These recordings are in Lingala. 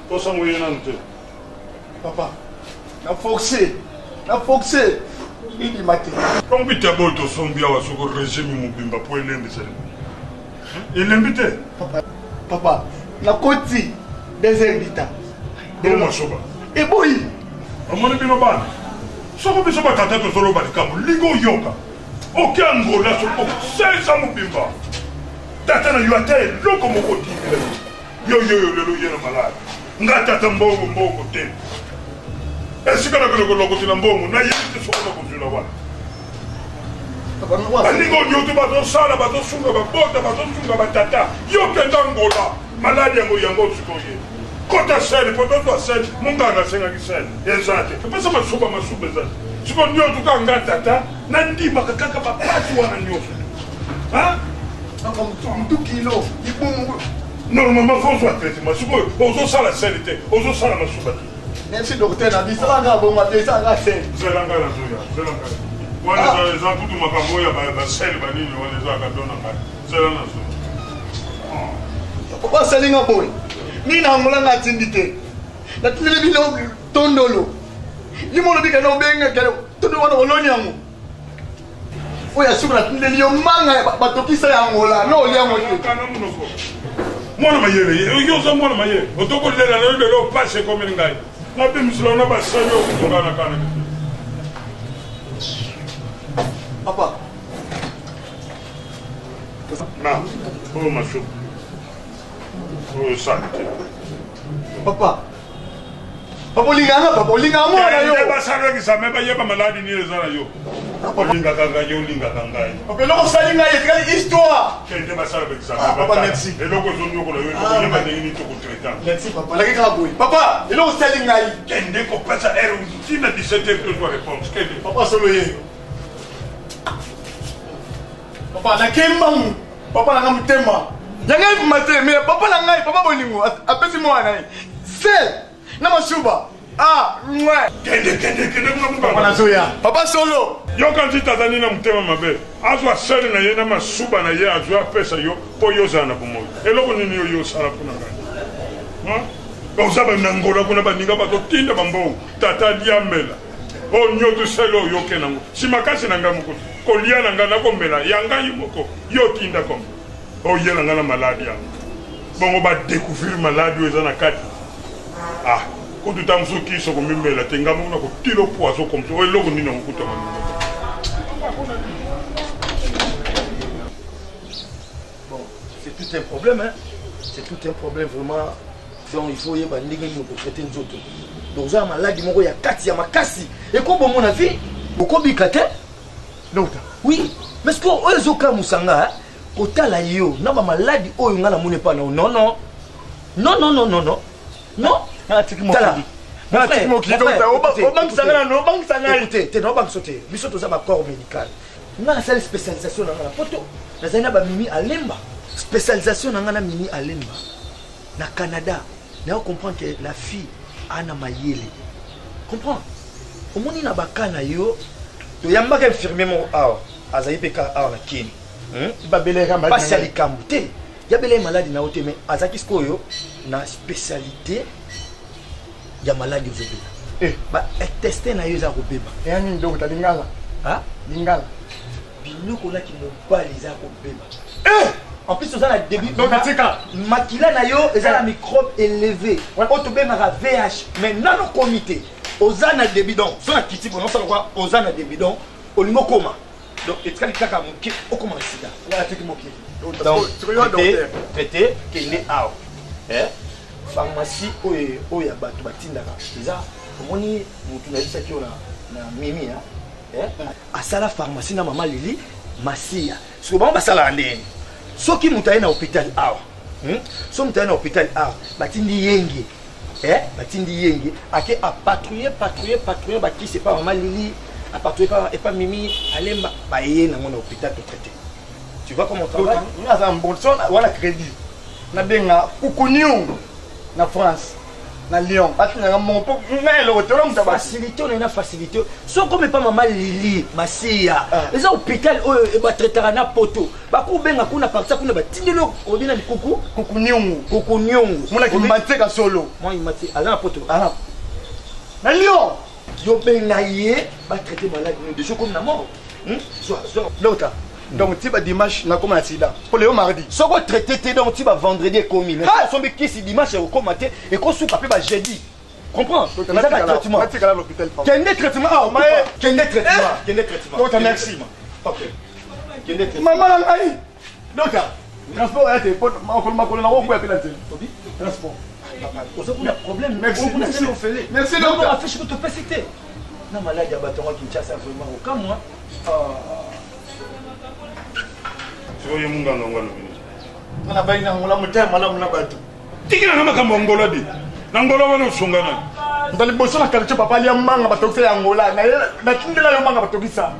Toi, ça m'a dit. Papa, na forcé. Il m'a dit. Quand tu as beau te sombrer sur le régime Mubimba pour l'inviter. Il l'invite. Papa, la côte des invités. Bon, ma soba. Et boy. À mon avis, non pas. Soko bisoba tata to solo bali kamu ligo yoka. Ok Angola soko c'est ça Mubimba. Tata na yuate loko moko tibile. Yo lelo yena malade. Ngata tambongo te. Est-ce que le loko tina mbongo na yete soko na kuzula wana. Aligo nyoto bato sala bato sunga babota bato sunga batata. Yo kenda Angola malade yango sikoye. Kota seli poto seli munganga senga kiseli. Ezate. Pesa masuba ezate. Siko nyoto ka ngata na ndima kakaka bapati wana nyoto. Hein? Comme 2 kilos. Normalement, il faut traiter. Mais si vous avez la salité, vous avez la masuba. Merci docteur, na bisa nga bon matin ça nga sel. C'est l'anga la zoya, c'est l'anga. Moi les gens tout makambo ya ba sel ba nini on les a ka dona ka. C'est l'anga zoya. Papa selinga boy. Ni na ngola nga tindite. Na tindile bino tondolo. Ni mo lobi kana obenga kana tondo wana olonyango. Oya sura tindile yo manga batokisa ya ngola no oli yango te. Kana munoko. Mwana mayele, yo za mwana mayele. Otoko lela na lelo passe comme ngai. Na be mislo na ba sanyo kutongana kana. Papa. Na, oh macho. Oh santé. Papa. Papa linga mwana yo. Ba sanyo ki sa meba yeba maladi ni ezana yo. Linga kanga. Papa lo salinga yetkali histoire. Kende ba sanyo ki sa. Papa merci. Et donc on yo ko yo ba ndeni to ko traitant. Merci papa. La kika boy. Papa, lo salinga yi. Kende ko pesa ero ti na 17h to doit répondre. Kende. Papa solo ye. Papa na kemba. Papa na ngamutema. Yangai mate mais papa na ngai papa bolingo apesi mo na yi. Sel na masuba. Ah, ouais. Kende Papa na zoya. Papa solo. Yo kanzi tatani na mutema mabe. Azwa sel na ye na masuba na ye azwa pesa yo po yo zana bomo. Eloko nini yo sala kuna ngai. Hein? Ozaba na ngola kuna baninga bato tinda bambo. Tata liamela. O nyoto selo yo kenango. Simakasi na ngamuko. Kolia na ngana kombela yanga yimoko. Yo tinda kom. O yela ngana maladi yango. Bongo ba découvrir maladi ezana kati. Ah, quand tu t'as mis qui sont comme une la tenga mon ko tilo poisson comme ça et logo ni non kuta bon c'est tout un problème hein c'est tout un problème vraiment donc il faut y ba ndenge ni ko traiter nzoto donc za maladi moko ya kati ya makasi et ko bon mon avis ko bikate Docteur. oui mais ce que ozoka musanga kotala yo na ba maladi oyo ngala mune pa non non écoutez, nous avons un corps médical. Nous avons une spécialisation dans la photo. Nous avons une mini à Lemba. Spécialisation dans la mini à Lemba. Dans le Canada, nous comprenons que la fille a un mayele. Comprends? Au moins, il y a un peu d'infirmier. Pas à l'Ikamouté. Il y a des maladies na ote mais azaki skoyo na spécialité ya maladie aujourd'hui. Ba tester na yo za ko beba. Et ani docteur lingala. Ah, lingala. Biloko la ki mo bali za ko beba. En plus ça na début donc atika makila na yo eza na microbe élevé. O to be na VH mais na no comité. Ozana début donc so na kiti bon ça quoi ozana début donc olingo koma. Donc et ça kaka mo ki o koma sida. Là atika mo ki. Donc, traité qui est à pharmacie où il y a battu batindaka. Déjà, comment ni mutu na bisa kiona na mimi à ça la pharmacie na maman Lili masia. Souvent ba sala ndeni. Soki mutaye na hôpital awa. So mutaye na hôpital awa batindi yenge. Batindi yenge ake a patrouiller ba qui c'est pas maman Lili a patrouiller pas mimi alemba ba yé na mon hôpital to traité. Tu vois comment on travaille? Nous avons un bon son, on a crédit. Nous avons un coucounion en France. na Lyon atunanga mon po ngai lo tolo mutaba facilité on a facilité so comme pas maman Lili Masia les hôpital e ba traitera na poto ba ku benga kuna partir kuna ba tindelo obina kuku nyongu mona ki mateka solo moi il mate ala poto na Lyon yo benga ye ba traiter malade de choses comme na mort l'autre donc tu vas dimanche na comme accident pour le mardi so ko traiter donc tu vas vendredi commis mais so be qui si dimanche au commenter et ko sou capé ba jeudi comprends ça va traitement tu vas à l'hôpital quel traitement quel traitement donc merci OK quel traitement maman ngai l'autre transport a été pour ma colonne on peut appeler transport on a problème merci merci donc on a fait ce que tu peux citer na malade ya batonga Kinshasa vraiment au cas moi soye munganga ngwalo na baina ngula mutema la muna batu tikina kama kama ngola di na ngola wana usungana ndali boso na kalcho papa ya manga batokisa ya ngola na kindela yo manga batokisa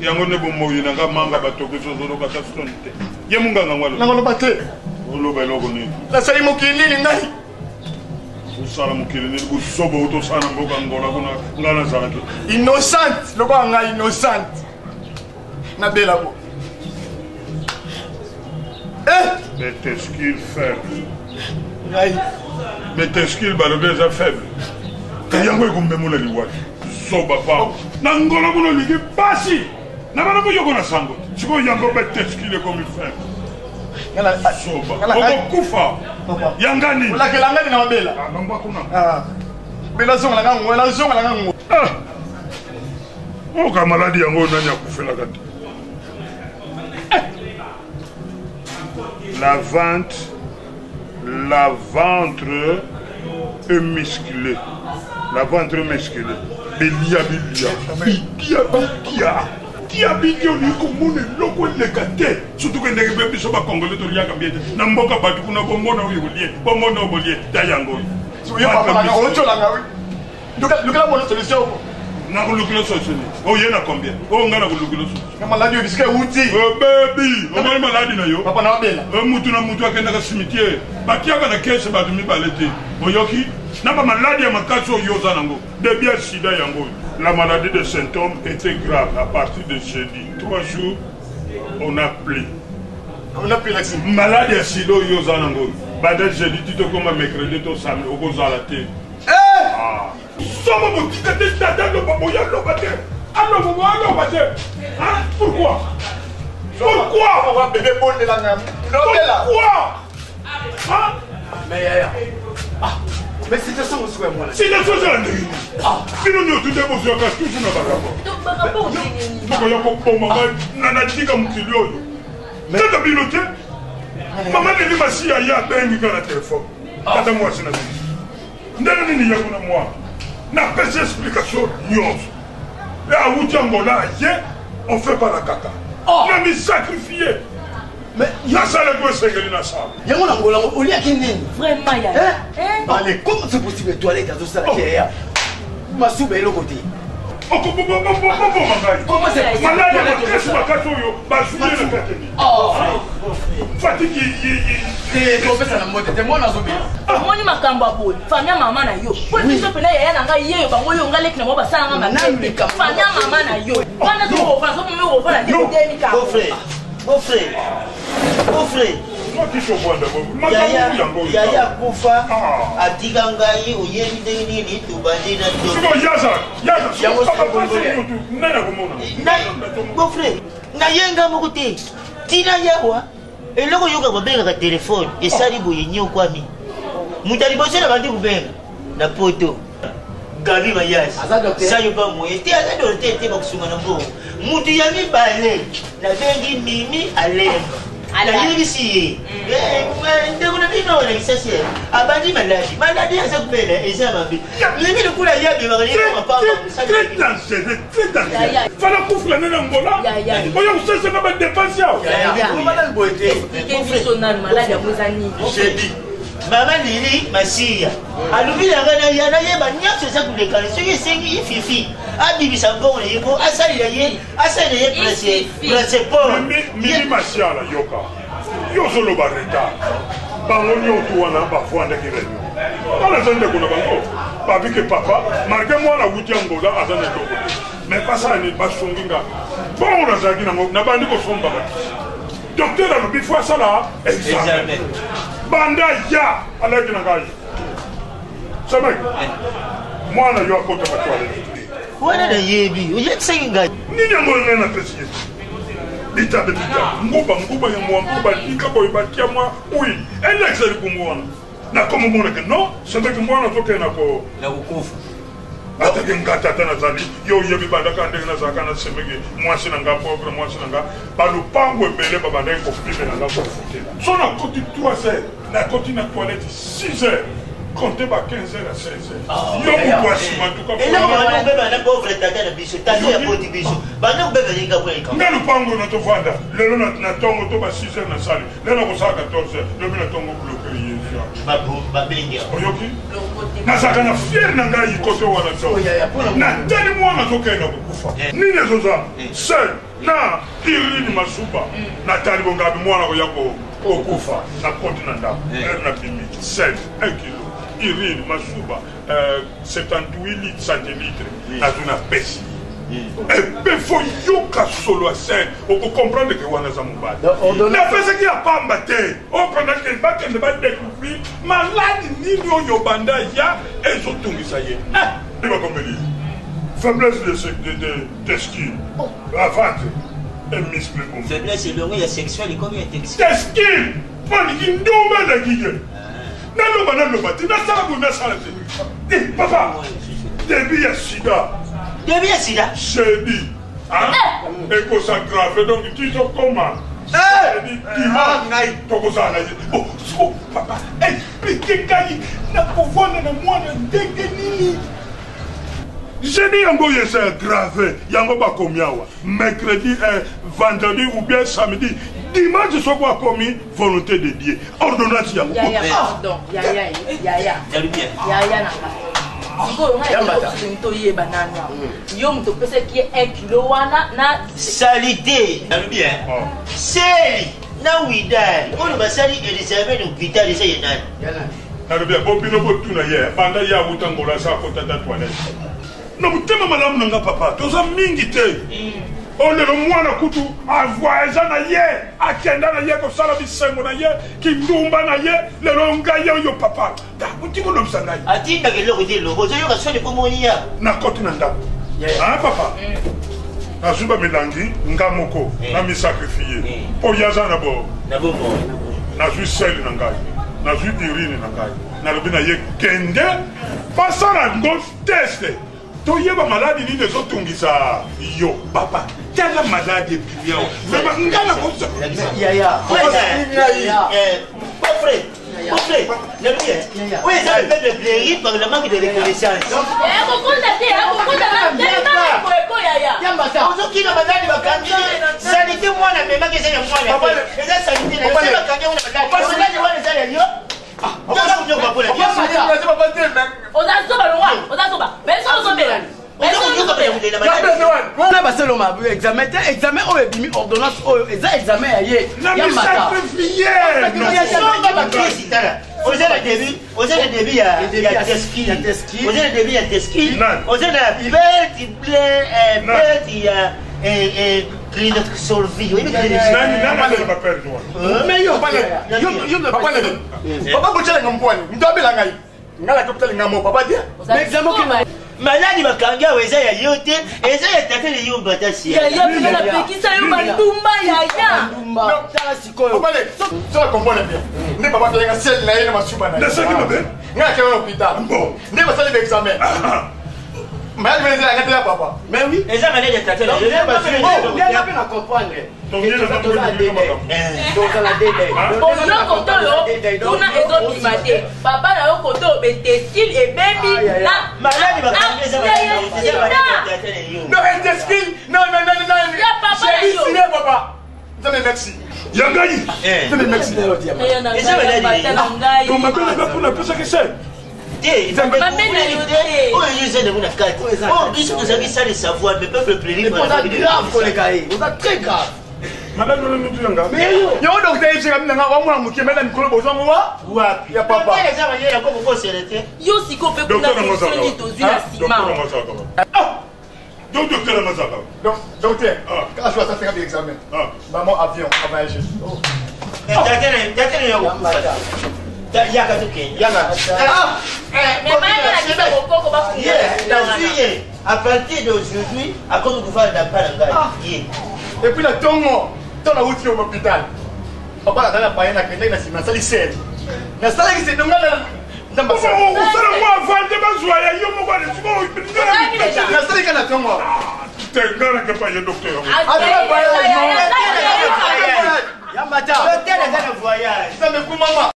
yango ne bomo yina nga manga batokisa zolo ka tastonte ye munganga ngwalo na ngolo bate olo beloko ni la sali mokili ngai usala mokili ni busobo to sana mboka ngola kuna ngana zalaki innocent loko ngai innocent na bela ko mais tes skills faibles ngai mais tes skills balobeza faible kayango ikumbemula liwali soba pa na ngola muno ligi basi na bana muyoko na sango siko yango be tes skills comme faible ngala soba okufa yangani la kelanga na mabela ngamba kuna bela zonga la ngo o ka maladi yango nanya kufela kati la ventre est musclé. La ventre est musclé. Bilia. Ni komone loko lekate. Surtout que les bébés sont pas congolais to liaka bien. Na mboka batu kuna bomona uyolie. Bomona obolie tayango. So ya papa na ocho la ngawi. Luka mo solution. Na kulukilo solution. O yena combien? O ngana kulukilo solution. Na maladi yo biske uti. Oh baby, o mali maladi na yo. Papa na bela. Mutu na mutu akenda ka cimetière. Bakiaka na kese batu mibalete. Oyoki na ba maladi ya makaso yoza nango. Debia sida yango. La maladie de symptômes était grave à partir de jeudi. 3 jours, on a pris. On a pris l'accès. Maladie ya sida yoza nango. Bada jeudi tu te comme mercredi to samedi okoza la te. Somo motika de tata no baboya no bate. Hein? Pourquoi? On va bébé bon de la ngam. Pourquoi? Hein? mais c'est ça aussi moi là c'est la chose à dire sinon nous tout débouché à casse tout na bakabo donc ya ko poma na dika mukilio tata bilote mama ni masia ya bengi kana téléphone tata moi sina ndana nini ya kuna moi na pese explication nyonso et à Outangola on fait pas la caca on a mis sacrifié mais ya sala ko sengeli na sala yango na ngola o lia kinini vraiment ya allez comment c'est possible toilette dans ça là masuba elo côté comment c'est malade qu'est-ce que bakato yo ba jouer le kateni fatiki c'est professeur na moto te mona zobi omoni makambo aboli famia mama na yo po biso pena yaya na ngai yeyo bango yo ngaleki na mo basanga mamete famia mama na yo wana to ko fa so mo ko fa na demi ka Mon frère. Yaya kufa atika ngai oyebi ndenge nini tobandi na mon frère nayenga moko te tina yawa eloko yoka babengaka telefone esali boye nyokwami moto aliboso na bandi kobenga na poto Gabi Mayas sayo ba moye te aza docteur te bakusunga na mbongo mutu ya mibale na bengi Mimi Alemba ayebisi ye ndeko na bino na kisasi abandi maladi aza kubela eza mabe Mimi lokula yabe bakali mapamba très dangereux fala kufula nena ngola oyo kusese ka ba dépense yao madame boete maladi ya mwezani Mama Lili Masia alubi na yana yeba nyakso za kulekana soki esengi ififi abibisa mbongo na yeko asalila ye presse Mimi Masia la yoka yo solo ba retard bango nyoto wana bafwandaki réunion wana za ndeko na bango babi ke papa malgré mwana wuti angola aza na ndoko mais pasala ni basungi nga bon nazalaki nango na bandi kosomba bati docteur alobi fo asala examen banda ya alaki na ngai samaki mwana yo akota batoilette wana na yebi oyekisaki ngai nini yango ngai na pesi ye bitabe nguba ya mwambuba lika boye batia mwa oui ene exali kumwana na komo mona ke non samaki mwana toke na ko na kukufa atake ngata ata nazali yo yebi bandaka ndenge nazalaka na semeki mwasi na nga pauvre mwasi na nga balupango ebele babandaki kopime na nga kofutela so nakoti 3 heures nakoti na toilette 6 heures comptez pas 15 heures à 16 heures. Yo vous voici en tout cas. Et là on a bébé na pauvre tata na biso, tata ya poti biso. Bana bébé linga kwa ika. Ngalo pango na to vanda. Lelo na tongo to ba 6 heures na sali. Lelo ko sa 14 heures. Lelo na tongo bloquer yeso. Ba belinga. Oyoki? Na saka na fier na ngai kote wana so. Na tani mwana to kena kukufa. Nini zoza? Seul na irini masuba. Na tali bonga bi mwana ko yako okufa na continent na pimi. Seul 1 kilo. Irine masuba 78 litres centilitres na tuna pesi ebe fo yoka solo a sen oko comprendre que wana za mobali na pesa ki apamba te o pendant que bakende ba découvrir malade nini oyo banda ya ezotungisa ye iba kombeli faiblesse de ski avante et muscle comme faiblesse longue ya sexuelle comme ya teskin poni kindoma na gige naloba ti nasala bo nasala te papa début ya sida j'ai dit ekosa grave donc tu te comment tokozala oh papa explique ngai na kovona na mwana ndenge nini jeni yango yesa grave yango bakomi awa mercredi vendredi ou bien samedi dimanche soko akomi volonté de Dieu ordonnance yango pardon yaya sikoyo ngai toyeba nani yo moto opesaki ye 1 kilo wana na salite bien seli na widari oyo basali elisabeth hôpital eza ye nani nalobi bobino botuna ye banda ye abutangola sa akotata toilette na motema malamu na nga papa toza mingi te olelo mwana kutu avoyage na ye akenda na ye kosala bisengo na ye kindumba na ye lelo ngai oyo papa otikolobisa ngai atindaka eloko te eloko ozoyoka soni komoni ya nakoti na ndako papa nazwi bamilangi nga moko na misakrifie mpo yaza na bomoi nazwi sele na ngai nazwi urine na ngai nalobi na ye kende basala ngo teste toyeba maladi nini ezotungisa yo papa tala maladi ebili awa ngana kosa oui, ça me fait plaisir par le manque de reconnaissance. On a passé le examen, examen au ebimi ordonnance au examen aye. Yamata. Vous avez le début à Teski. Vous avez le début à Teski. Vous avez la bête, Clinoxolvi. Mais yo, papa, maladi bakanga weza ya yote eza ya tata le yo batasi ya pena pekisa yo bandumba ya tala sikoyo papa so comprendre bien ne papa to nga sel na yena masuba na ça qui mabe nga ke na hôpital bon ne ba sali examen mal mais nga te papa mais oui eza maladi ya tata le yo batasi bien la peine comprendre donc il donc la délai ono koto yo tuna ezobima te papa na yo koto beteskil ebembi na maladi bakanga eza maladi ya tata le yo non intestin non ya papa na yo c'est papa jamais merci yangai jamais merci eza maladi donc ma belle va pour la pesa que c'est oyo eza nango na kati oyo biso tozalaki sale savoir mais peuple pleni grave koleka ye oza très grave malade na mutu yanga yo docteur yesika minanga wa mwana muke mena mikolo bozango wapi ya papa eza banyera ko bokoselete yo siko mpe kuna soni tozwi na nsima donc docteur mazaka donc docteur quand je suis à faire l'examen maman avion voyager dakene yo yaka toke yaka à partir d'aujourd'hui à cause du fall d'Ampalanga et puis la tongo dans la route au hôpital papa dans la paille na kende na sima sali sel na sala ki se donga na mbasa o sala mo vande bazwa ya yo mo bale simo na sala ki na tongo te ngara ke pa ye docteur ala paille Yamata, l'hôtel est dans le voyage. Ça me coûte maman.